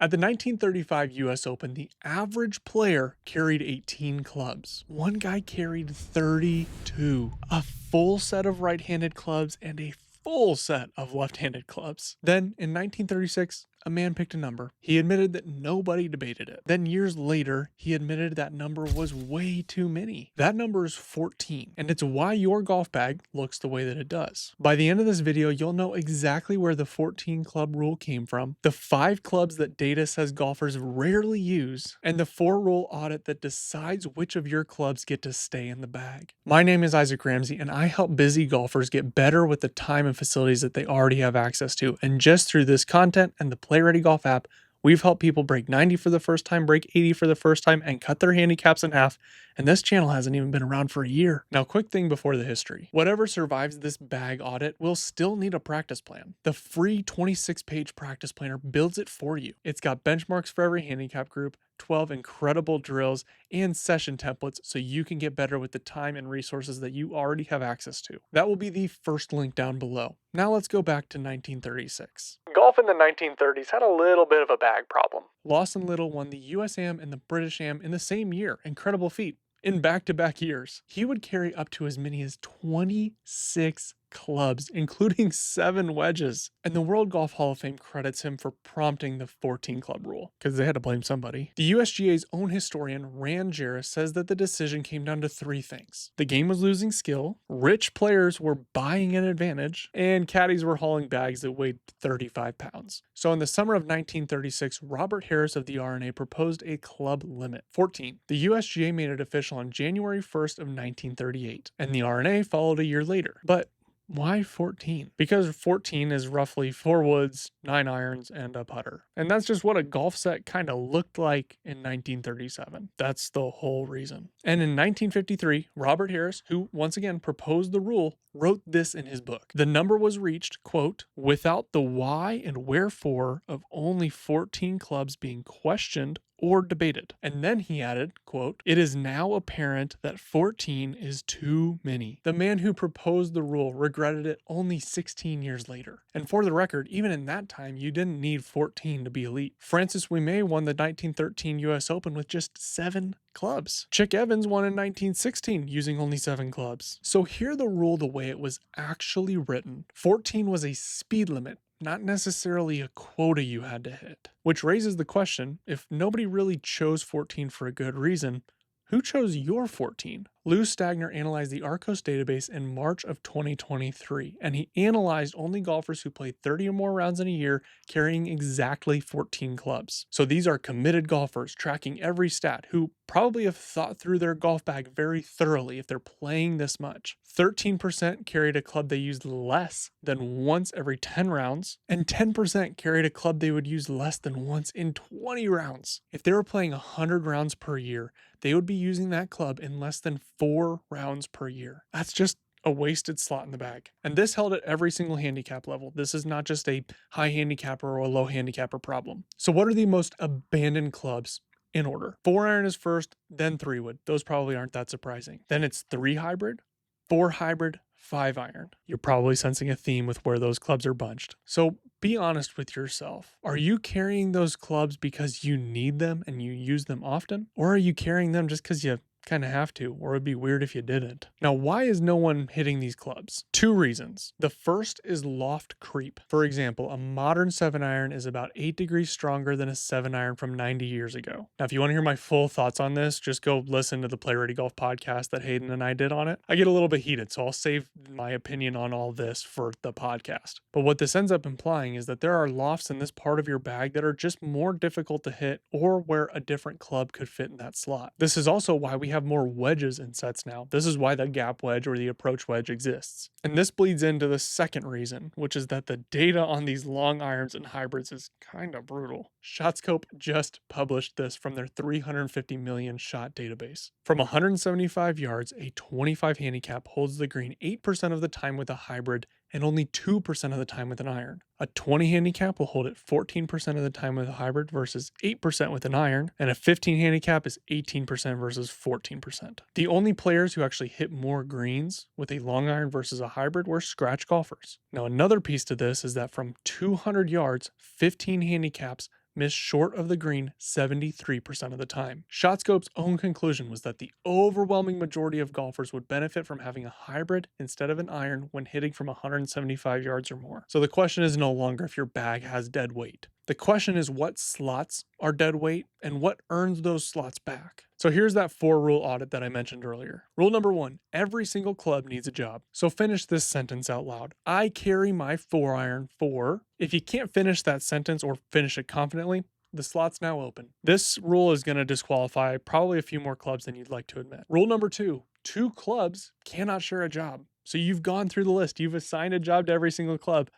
At the 1935 US Open, the average player carried 18 clubs. One guy carried 32, a full set of right-handed clubs and a full set of left-handed clubs. Then, in 1936, a man picked a number. He admitted that nobody debated it. Then years later, he admitted that number was way too many. That number is 14, and it's why your golf bag looks the way that it does. By the end of this video, you'll know exactly where the 14 club rule came from, the 5 clubs that data says golfers rarely use, and the 4 rule audit that decides which of your clubs get to stay in the bag. My name is Isaac Ramsey, and I help busy golfers get better with the time and facilities that they already have access to. And just through this content and the Play Ready Golf app, we've helped people break 90 for the first time, break 80 for the first time, and cut their handicaps in half. And this channel hasn't even been around for a year. Now, quick thing before the history. Whatever survives this bag audit will still need a practice plan. The free 26-page practice planner builds it for you. It's got benchmarks for every handicap group, 12 incredible drills, and session templates so you can get better with the time and resources that you already have access to. That will be the first link down below. Now let's go back to 1936. Golf in the 1930s had a little bit of a bag problem. Lawson Little won the US Am and the British Am in the same year. Incredible feat. In back-to-back years, he would carry up to as many as 26 clubs, including 7 wedges. And the World Golf Hall of Fame credits him for prompting the 14 club rule, because they had to blame somebody. The USGA's own historian, Rand Jarrus, says that the decision came down to 3 things. The game was losing skill, rich players were buying an advantage, and caddies were hauling bags that weighed 35 pounds. So in the summer of 1936, Robert Harris of the R&A proposed a club limit, 14. The USGA made it official on January 1st of 1938, and the R&A followed a year later. But why 14? Because 14 is roughly 4 woods, 9 irons, and a putter. And that's just what a golf set kind of looked like in 1937. That's the whole reason. And in 1953, Robert Harris, who once again proposed the rule, wrote this in his book. The number was reached, quote, without the why and wherefore of only 14 clubs being questioned or debated. And then he added, quote, it is now apparent that 14 is too many. The man who proposed the rule regretted it only 16 years later. And for the record, even in that time, you didn't need 14 to be elite. Francis Ouimet won the 1913 US Open with just 7 clubs. Chick Evans won in 1916 using only 7 clubs. So hear the rule the way it was actually written. 14 was a speed limit, not necessarily a quota you had to hit. Which raises the question, if nobody really chose 14 for a good reason, who chose your 14? Lou Stagner analyzed the Arcos database in March of 2023, and he analyzed only golfers who played 30 or more rounds in a year carrying exactly 14 clubs. So these are committed golfers tracking every stat who probably have thought through their golf bag very thoroughly if they're playing this much. 13% carried a club they used less than once every 10 rounds, and 10% carried a club they would use less than once in 20 rounds. If they were playing 100 rounds per year, they would be using that club in less than 4 rounds per year. That's just a wasted slot in the bag. And this held at every single handicap level. This is not just a high handicapper or a low handicapper problem. So what are the most abandoned clubs in order? 4 iron is first, then 3 wood. Those probably aren't that surprising. Then it's 3 hybrid, 4 hybrid, 5 iron. You're probably sensing a theme with where those clubs are bunched. So be honest with yourself. Are you carrying those clubs because you need them and you use them often? Or are you carrying them just because you kind of have to, or it'd be weird if you didn't. Now, why is no one hitting these clubs? 2 reasons. The first is loft creep. For example, a modern 7-iron is about 8 degrees stronger than a 7-iron from 90 years ago. Now, if you want to hear my full thoughts on this, just go listen to the Play Ready Golf podcast that Hayden and I did on it. I get a little bit heated, so I'll save my opinion on all this for the podcast. But what this ends up implying is that there are lofts in this part of your bag that are just more difficult to hit, or where a different club could fit in that slot. This is also why we have more wedges in sets now. This is why the gap wedge or the approach wedge exists. And this bleeds into the second reason, which is that the data on these long irons and hybrids is kind of brutal. ShotScope just published this from their 350 million shot database. From 175 yards, a 25 handicap holds the green 8% of the time with a hybrid and only 2% of the time with an iron. A 20 handicap will hold it 14% of the time with a hybrid versus 8% with an iron, and a 15 handicap is 18% versus 14%. The only players who actually hit more greens with a long iron versus a hybrid were scratch golfers. Now, another piece to this is that from 200 yards, 15 handicaps miss short of the green 73% of the time. ShotScope's own conclusion was that the overwhelming majority of golfers would benefit from having a hybrid instead of an iron when hitting from 175 yards or more. So the question is no longer if your bag has dead weight. The question is what slots are dead weight and what earns those slots back. So here's that 4-rule audit that I mentioned earlier. Rule number 1, every single club needs a job. So finish this sentence out loud. I carry my 4-iron for. If you can't finish that sentence or finish it confidently, the slot's now open. This rule is going to disqualify probably a few more clubs than you'd like to admit. Rule number 2, 2 clubs cannot share a job. So you've gone through the list. You've assigned a job to every single club.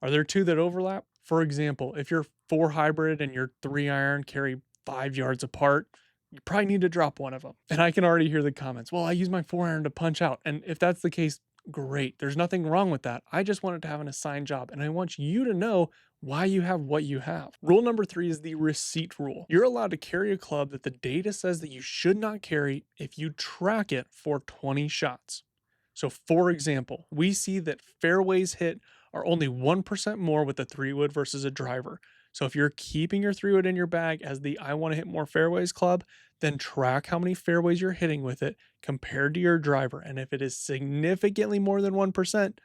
Are there 2 that overlap? For example, if your 4 hybrid and your 3-iron carry 5 yards apart, you probably need to drop one of them. And I can already hear the comments, well, I use my 4-iron to punch out. And if that's the case, great. There's nothing wrong with that. I just wanted to have an assigned job. And I want you to know why you have what you have. Rule number 3 is the receipt rule. You're allowed to carry a club that the data says that you should not carry if you track it for 20 shots. So for example, we see that fairways hit are only 1% more with a 3-wood versus a driver. So if you're keeping your 3-wood in your bag as the I want to hit more fairways club, then track how many fairways you're hitting with it compared to your driver. And if it is significantly more than 1%,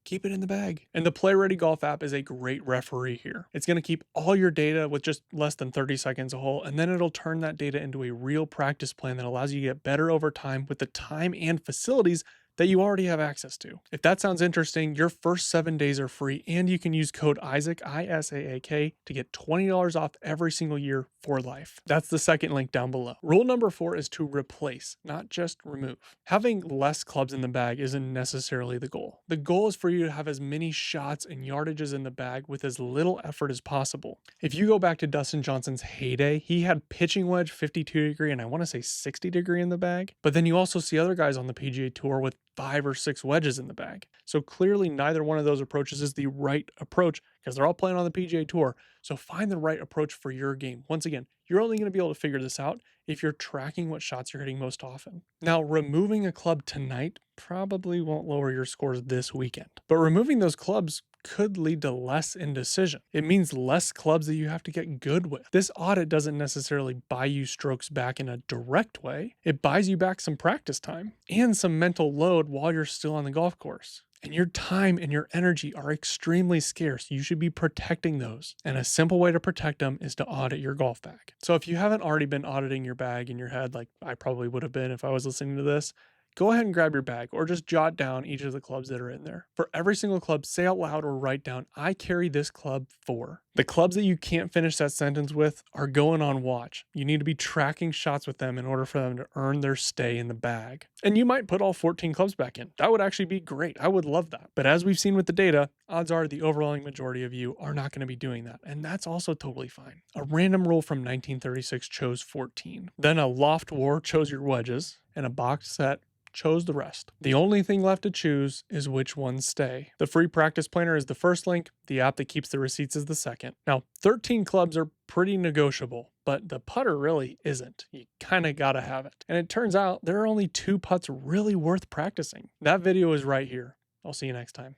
keep it in the bag. And the Play Ready Golf app is a great referee here. It's going to keep all your data with just less than 30 seconds a hole, and then it'll turn that data into a real practice plan that allows you to get better over time with the time and facilities that you already have access to. If that sounds interesting, your first 7 days are free, and you can use code Isaak, ISAAK, to get $20 off every single year for life. That's the second link down below. Rule number 4 is to replace, not just remove. Having less clubs in the bag isn't necessarily the goal. The goal is for you to have as many shots and yardages in the bag with as little effort as possible. If you go back to Dustin Johnson's heyday, he had pitching wedge 52 degree and I want to say 60 degree in the bag, but then you also see other guys on the PGA Tour with 5 or 6 wedges in the bag. So clearly neither one of those approaches is the right approach because they're all playing on the PGA Tour. So find the right approach for your game. Once again, you're only going to be able to figure this out if you're tracking what shots you're hitting most often. Now, removing a club tonight probably won't lower your scores this weekend, but removing those clubs could lead to less indecision. It means less clubs that you have to get good with. This audit doesn't necessarily buy you strokes back in a direct way. It buys you back some practice time and some mental load while you're still on the golf course. And your time and your energy are extremely scarce. You should be protecting those. And a simple way to protect them is to audit your golf bag. So if you haven't already been auditing your bag in your head, like I probably would have been if I was listening to this, go ahead and grab your bag or just jot down each of the clubs that are in there. For every single club, say out loud or write down, I carry this club for. The clubs that you can't finish that sentence with are going on watch. You need to be tracking shots with them in order for them to earn their stay in the bag. And you might put all 14 clubs back in. That would actually be great. I would love that. But as we've seen with the data, odds are the overwhelming majority of you are not going to be doing that. And that's also totally fine. A random rule from 1936 chose 14. Then a loft war chose your wedges, and a box set chose the rest. The only thing left to choose is which ones stay. The free practice planner is the first link. The app that keeps the receipts is the second. Now, 13 clubs are pretty negotiable, but the putter really isn't. You kind of got to have it. And it turns out there are only 2 putts really worth practicing. That video is right here. I'll see you next time.